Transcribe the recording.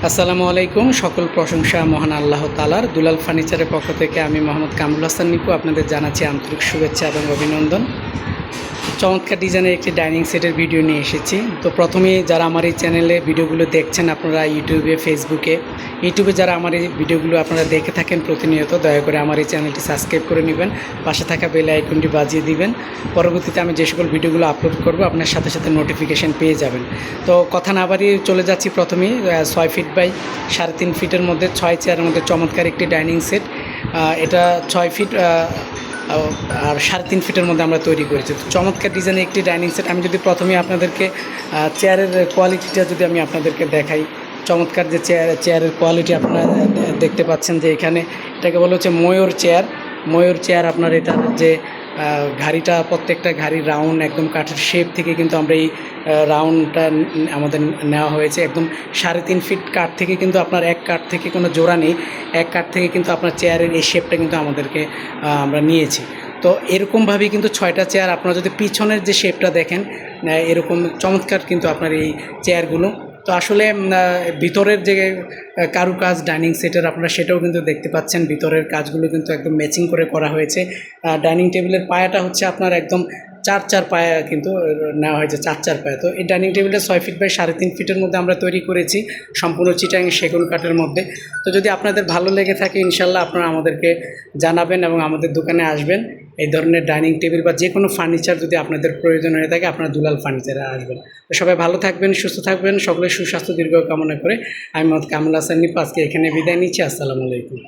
আসসালামু আলাইকুম। সকল প্রশংসা মহান আল্লাহ তাআলার। দুলাল ফার্নিচারের পক্ষ থেকে আমি মোহাম্মদ কামরুল হাসান নিপু আপনাদের জানাচ্ছি আন্তরিক শুভেচ্ছা এবং অভিনন্দন। চমৎকার ডিজাইনের একটি ডাইনিং সেটের ভিডিও নিয়ে এসেছি। তো প্রথমেই যারা আমার এই চ্যানেলে ভিডিওগুলো দেখছেন আপনারা ইউটিউবে যারা আমার এই ভিডিওগুলো আপনারা দেখে থাকেন প্রতিনিয়ত, দয়া করে আমার এই চ্যানেলটি সাবস্ক্রাইব করে নেবেন, পাশে থাকা বেল আইকনটি বাজিয়ে দিবেন। পরবর্তীতে আমি যে সকল ভিডিওগুলো আপলোড করব আপনার সাথে সাথে নোটিফিকেশান পেয়ে যাবেন। তো কথা না বাড়িয়ে চলে যাচ্ছি প্রথমেই 6 ফিট বাই 3.5 ফিটের মধ্যে 6 চেয়ারের মধ্যে চমৎকার একটি ডাইনিং সেট। এটা 6 ফিট আর 3.5 ফিটের মধ্যে আমরা তৈরি করেছি। তো চমৎকার ডিজাইনের একটি ডাইনিং সেট। আমি যদি প্রথমে আপনাদেরকে চেয়ারের কোয়ালিটিটা যদি আমি আপনাদেরকে দেখাই, চমৎকার যে চেয়ারের কোয়ালিটি আপনারা দেখতে পাচ্ছেন যে এটাকে বলা হচ্ছে ময়ূর চেয়ার। আপনার এটার যে ঘাড়িটা, প্রত্যেকটা ঘাড়ি রাউন্ড, একদম কাঠের শেপ থেকে কিন্তু আমরা এই রাউন্ডটা আমাদের নেওয়া হয়েছে। একদম 3.5 ফিট কাঠ থেকে কিন্তু আপনার এক কাঠ থেকে কোনো জোড়া নেই, এক কাঠ থেকে কিন্তু আপনার চেয়ারের এই শেপটা কিন্তু আমরা নিয়েছি। তো এরকমভাবেই কিন্তু 6টা চেয়ার। আপনারা যদি পিছনের যে শেপটা দেখেন, এরকম চমৎকার কিন্তু আপনার এই চেয়ারগুলো। তো আসলে ভিতরের যে কারুকাজ ডাইনিং সেটের আপনারা সেটাও কিন্তু দেখতে পাচ্ছেন। ভিতরের কাজগুলো কিন্তু একদম ম্যাচিং করে করা হয়েছে। ডাইনিং টেবিলের পায়াটা হচ্ছে আপনার একদম 4 পায়া কিন্তু নেওয়া হয়েছে, 4 পায়া। তো এই ডাইনিং টেবিলটা 6 ফিট বাই 3.5 ফিটের মধ্যে আমরা তৈরি করেছি, সম্পূর্ণ চিটাং সেগুন কাঠের মধ্যে। তো যদি আপনাদের ভালো লেগে থাকে ইনশাল্লাহ আপনারা আমাদেরকে জানাবেন এবং আমাদের দোকানে আসবেন। এই ধরনের ডাইনিং টেবিল বা যে কোনো ফার্নিচার যদি আপনাদের প্রয়োজন হয়ে থাকে আপনারা দুলাল ফার্নিচারে আসবেন। তো সবাই ভালো থাকবেন, সুস্থ থাকবেন, সকলের সুস্বাস্থ্য দীর্ঘ কামনা করে আমি মোহাম্মদ কামরুল হাসান নিপু আজকে এখানে বিদায় নিচ্ছি। আসসালামু আলাইকুম।